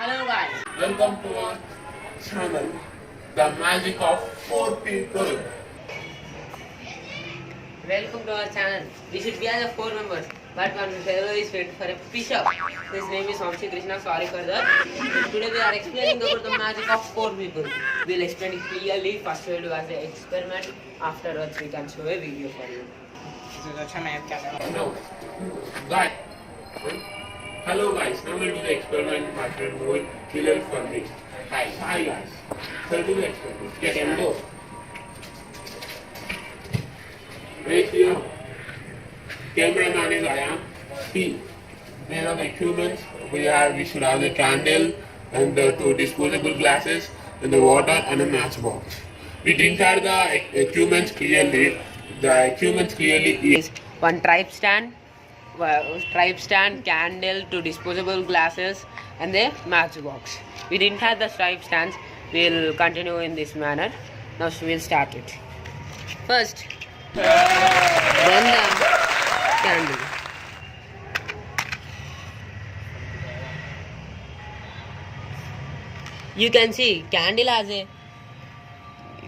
Hello guys. Welcome to our channel, The Magic of Four People. Welcome to our channel. We should be as 4 members, but one fellow is waiting for a push-up. His name is Vamshi Krishna. Sorry for that. Today we are explaining about the magic of 4 people. We'll explain it clearly. First we'll do as an experiment. Afterwards we can show a video for you. No, guys. Hello guys, now we'll do the experiment. My friend Mohit will for me. Hi guys. So we'll do the experiment. Yes, can go. Right here, cameraman is I am. P. There are the equipment. We should have the candle and the two disposable glasses and the water and a matchbox. We didn't have the equipment clearly. The equipment clearly is One tripe stand, candle, two disposable glasses, and the matchbox. We didn't have the stripe stands. We'll continue in this manner. Now we'll start it. First, burn the candle. You can see candle has a.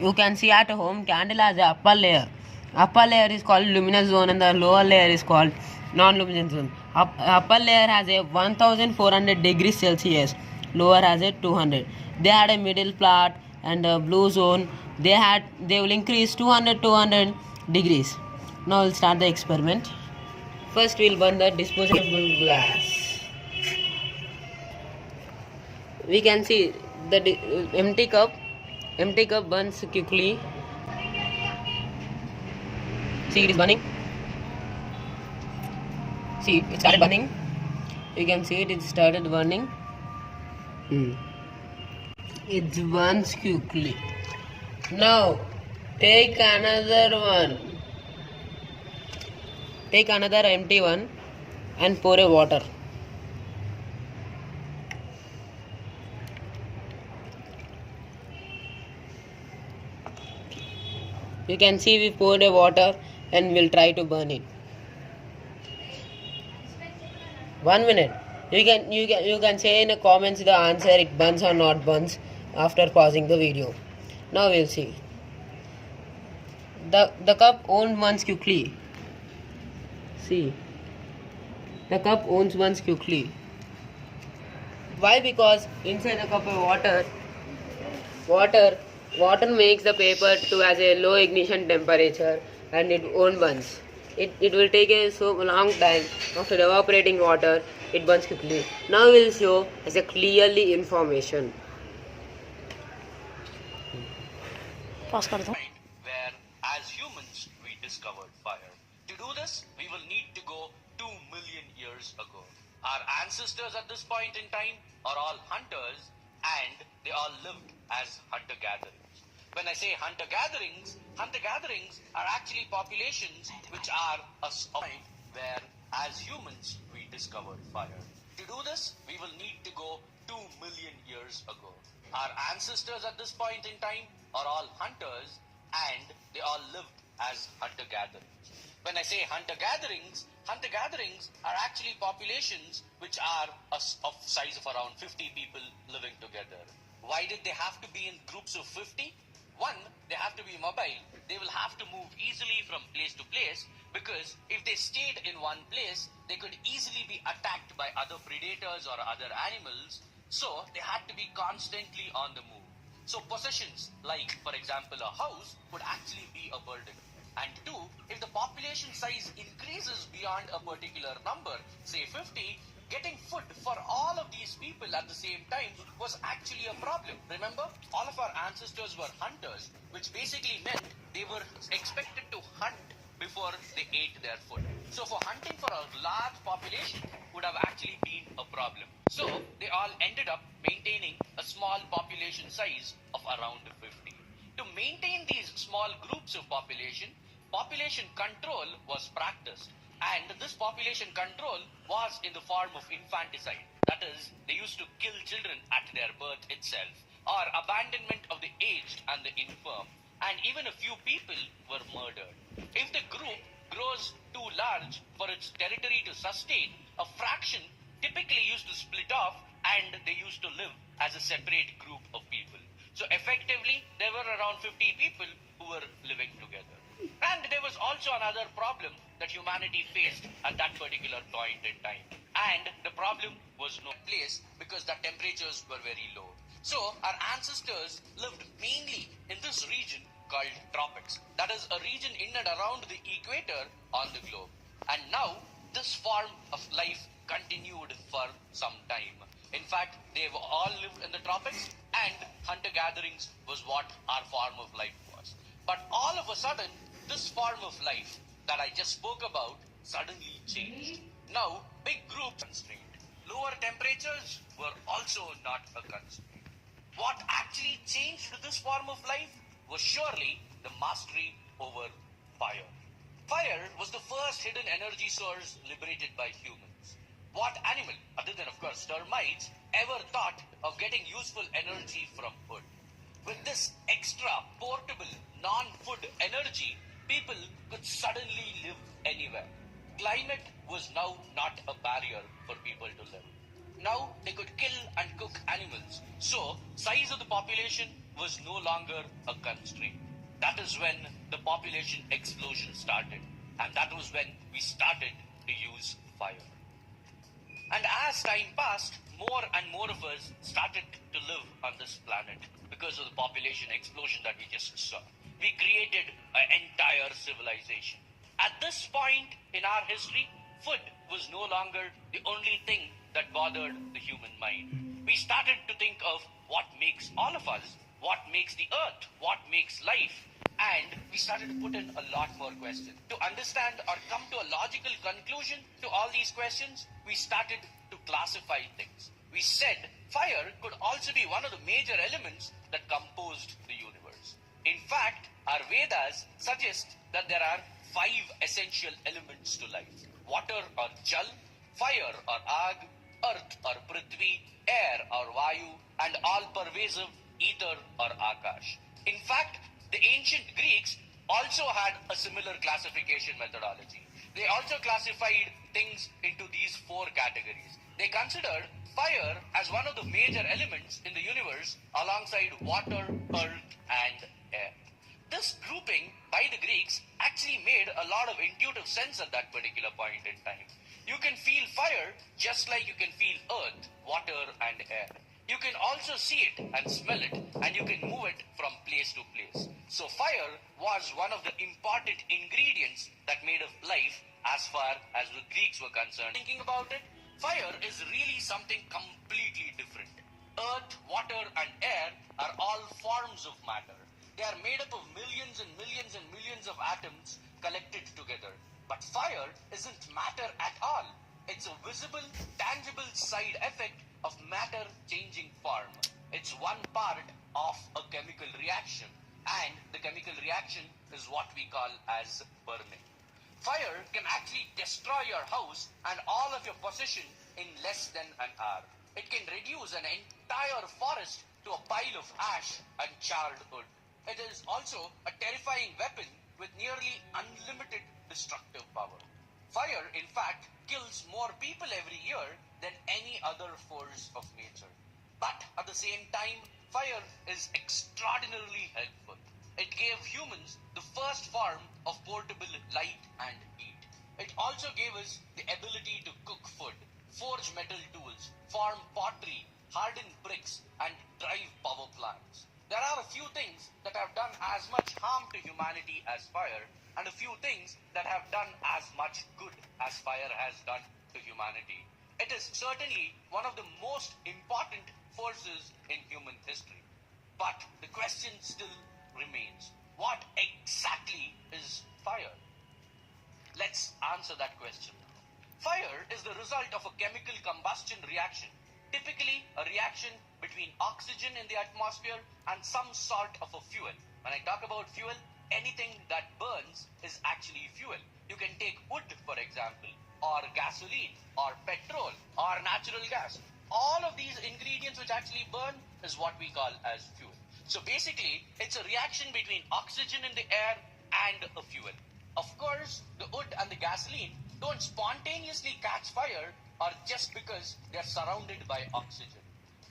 You can see at home candle has a upper layer. Upper layer is called luminous zone and the lower layer is called non-luminous zone. Upper layer has a 1400 degrees Celsius. Lower has a 200. They had a middle part and a blue zone. They will increase 200 degrees. Now we'll start the experiment. First we'll burn the disposable glass. We can see the empty cup burns quickly. See, it is burning. See, it started burning. You can see it started burning. It burns quickly. Now, take another one. Take another empty one and pour a water. You can see we poured a water and we'll try to burn it. 1 minute. You can say in the comments the answer it burns or not burns after pausing the video. Now we'll see. The cup won't burns quickly. See. The cup won't burns quickly. Why? Because inside the cup of water makes the paper to has a low ignition temperature and it won't burns. It will take a so long time. After evaporating water, it burns quickly. Now we'll show as a clearly information. Where, as humans, we discovered fire. To do this, we will need to go 2 million years ago. Our ancestors at this point in time are all hunters and they all lived as hunter-gatherers. When I say hunter-gatherings are actually populations which are a point where, as humans, we discovered fire. To do this, we will need to go 2 million years ago. Our ancestors at this point in time are all hunters and they all lived as hunter-gatherers. When I say hunter-gatherings are actually populations which are of size of around 50 people living together. Why did they have to be in groups of 50? One, they have to be mobile. They will have to move easily from place to place because if they stayed in one place, they could easily be attacked by other predators or other animals. So they had to be constantly on the move. So possessions like, for example, a house would actually be a burden. And two, if the population size increases beyond a particular number, say 50, getting food for all of these people at the same time was actually a problem. Remember, all of our ancestors were hunters, which basically meant they were expected to hunt before they ate their food. So for hunting for a large population would have actually been a problem. So they all ended up maintaining a small population size of around 50. To maintain these small groups of population control was practiced. And this population control was in the form of infanticide. That is, they used to kill children at their birth itself, or abandonment of the aged and the infirm. And even a few people were murdered. If the group grows too large for its territory to sustain, a fraction typically used to split off and and they used to live as a separate group of people. So effectively, there were around 50 people who were living together. And there was also another problem that humanity faced at that particular point in time. And the problem was no place because the temperatures were very low. So our ancestors lived mainly in this region called tropics. That is a region in and around the equator on the globe. And now this form of life continued for some time. In fact, they've all lived in the tropics, and hunter-gatherings was what our form of life was. But all of a sudden, this form of life that I just spoke about suddenly changed. Now, big groups constrained. Lower temperatures were also not a constraint. What actually changed this form of life was surely the mastery over fire. Fire was the first hidden energy source liberated by humans. What animal, other than of course termites, ever thought of getting useful energy from wood? With this extra portable non-food energy, people could suddenly live anywhere. Climate was now not a barrier for people to live. Now they could kill and cook animals. So size of the population was no longer a constraint. That is when the population explosion started. And that was when we started to use fire. And as time passed, more and more of us started to live on this planet because of the population explosion that we just saw. We created an entire civilization. At this point in our history, food was no longer the only thing that bothered the human mind. We started to think of what makes all of us, what makes the earth, what makes life, and we started to put in a lot more questions. To understand or come to a logical conclusion to all these questions, we started to classify things. We said fire could also be one of the major elements that composed the universe. In fact, our Vedas suggest that there are 5 essential elements to life. Water or Jal, fire or Ag, earth or Prithvi, air or Vayu, and all-pervasive ether or Akash. In fact, the ancient Greeks also had a similar classification methodology. They also classified things into these 4 categories. They considered fire as one of the major elements in the universe alongside water, earth, and air. This grouping by the Greeks actually made a lot of intuitive sense at that particular point in time. You can feel fire just like you can feel earth, water, and air. You can also see it and smell it, and you can move it from place to place. So fire was one of the important ingredients that made up life as far as the Greeks were concerned. Thinking about it, fire is really something completely different. Earth, water, and air are all forms of matter. They are made up of millions and millions and millions of atoms collected together. But fire isn't matter at all. It's a visible, tangible side effect of matter changing form. It's one part of a chemical reaction, and the chemical reaction is what we call as burning. Fire can actually destroy your house and all of your possession in less than an hour. It can reduce an entire forest to a pile of ash and charred wood. It is also a terrifying weapon with nearly unlimited destructive power. Fire, in fact, kills more people every year than any other force of nature. But at the same time, fire is extraordinarily helpful. It gave humans the first form of portable light and heat. It also gave us the ability to cook food, forge metal tools, form pottery, harden bricks, and drive power plants. There are a few things that have done as much harm to humanity as fire, and a few things that have done as much good as fire has done to humanity. It is certainly one of the most important forces in human history. But the question still remains, what exactly is fire? Let's answer that question. Fire is the result of a chemical combustion reaction, typically a reaction between oxygen in the atmosphere and some sort of a fuel. When I talk about fuel, anything that burns is actually fuel. You can take wood, for example, or gasoline, or petrol, or natural gas. All of these ingredients which actually burn is what we call as fuel. So basically, it's a reaction between oxygen in the air and a fuel. Of course, the wood and the gasoline don't spontaneously catch fire or just because they're surrounded by oxygen.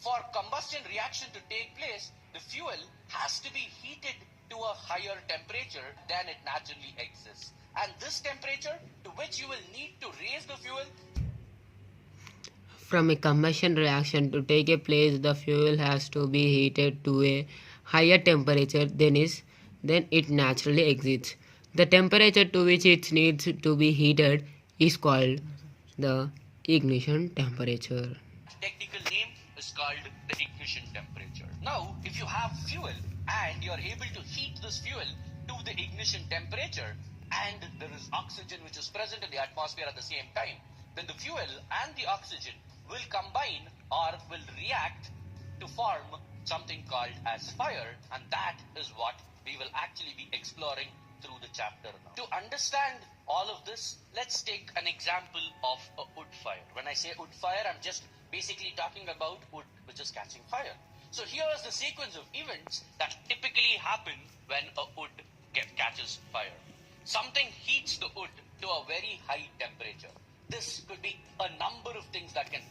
For combustion reaction to take place, the fuel has to be heated to a higher temperature than it naturally exists. And this temperature to which you will need to raise the fuel. From a combustion reaction to take a place, the fuel has to be heated to a higher temperature than it naturally exists. The temperature to which it needs to be heated is called the ignition temperature. Technical name is called the ignition temperature. Now, if you have fuel and you are able to heat this fuel to the ignition temperature and there is oxygen which is present in the atmosphere at the same time, then the fuel and the oxygen will combine or will react to form something called as fire, and that is what we will actually be exploring through the chapter now. To understand all of this, let's take an example of a wood fire. When I say wood fire, I'm just basically talking about wood which is catching fire. So here is the sequence of events that typically happen when a wood catches fire. Something heats the wood to a very high temperature. This could be a number of things that can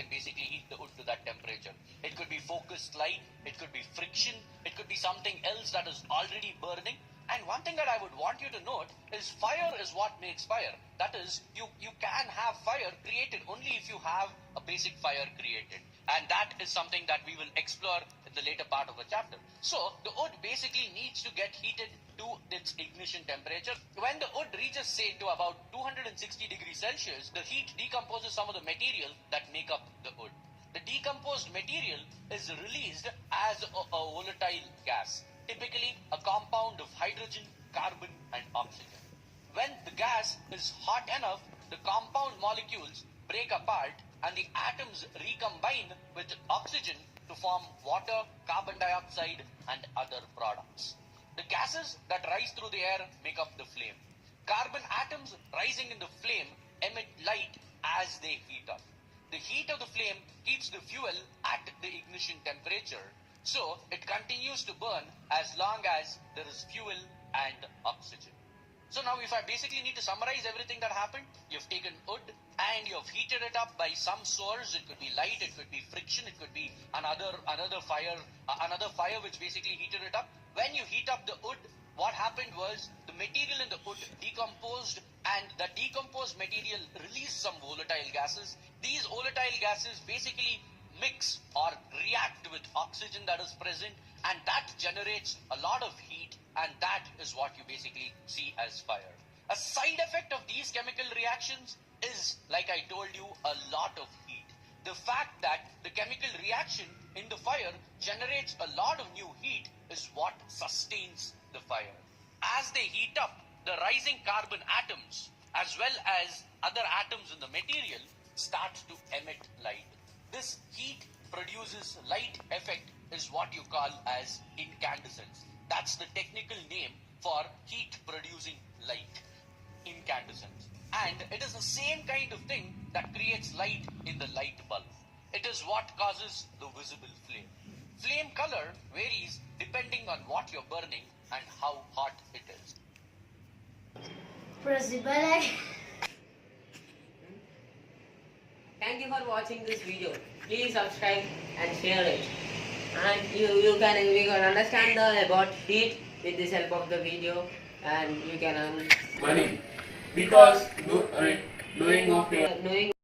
basically heat the wood to that temperature. It could be focused light, it could be friction, it could be something else that is already burning. And one thing that I would want you to note is fire is what makes fire. That is, you can have fire created only if you have a basic fire created. And that is something that we will explore in the later part of the chapter. So, the wood basically needs to get heated to its ignition temperature. When the wood reaches, say, to about 260 degrees Celsius, the heat decomposes some of the material that make up the wood. The decomposed material is released as a volatile gas, typically a compound of hydrogen, carbon, and oxygen. When the gas is hot enough, the compound molecules break apart and the atoms recombine with oxygen to form water, carbon dioxide, and other products. The gases that rise through the air make up the flame. Carbon atoms rising in the flame emit light as they heat up. The heat of the flame keeps the fuel at the ignition temperature, so it continues to burn as long as there is fuel and oxygen. So now if I basically need to summarize everything that happened, you've taken wood and you've heated it up by some source. It could be light, it could be friction, it could be another fire which basically heated it up. When you heat up the wood, what happened was the material in the wood decomposed, and the decomposed material released some volatile gases. These volatile gases basically mix or react with oxygen that is present, and that generates a lot of heat, and that is what you basically see as fire. A side effect of these chemical reactions is, like I told you, a lot of heat. The fact that the chemical reaction in the fire generates a lot of new heat is what sustains the fire. As they heat up, the rising carbon atoms as well as other atoms in the material start to emit light. This heat produces light effect is what you call as incandescence. That's the technical name for heat producing light, incandescence. And it is the same kind of thing that creates light in the light bulb. It is what causes the visible flame. Flame color varies depending on what you're burning and how hot it is. Press the bell icon. Thank you for watching this video. Please subscribe and share it. And we can understand about heat with this help of the video, and you can money, because knowing of your knowing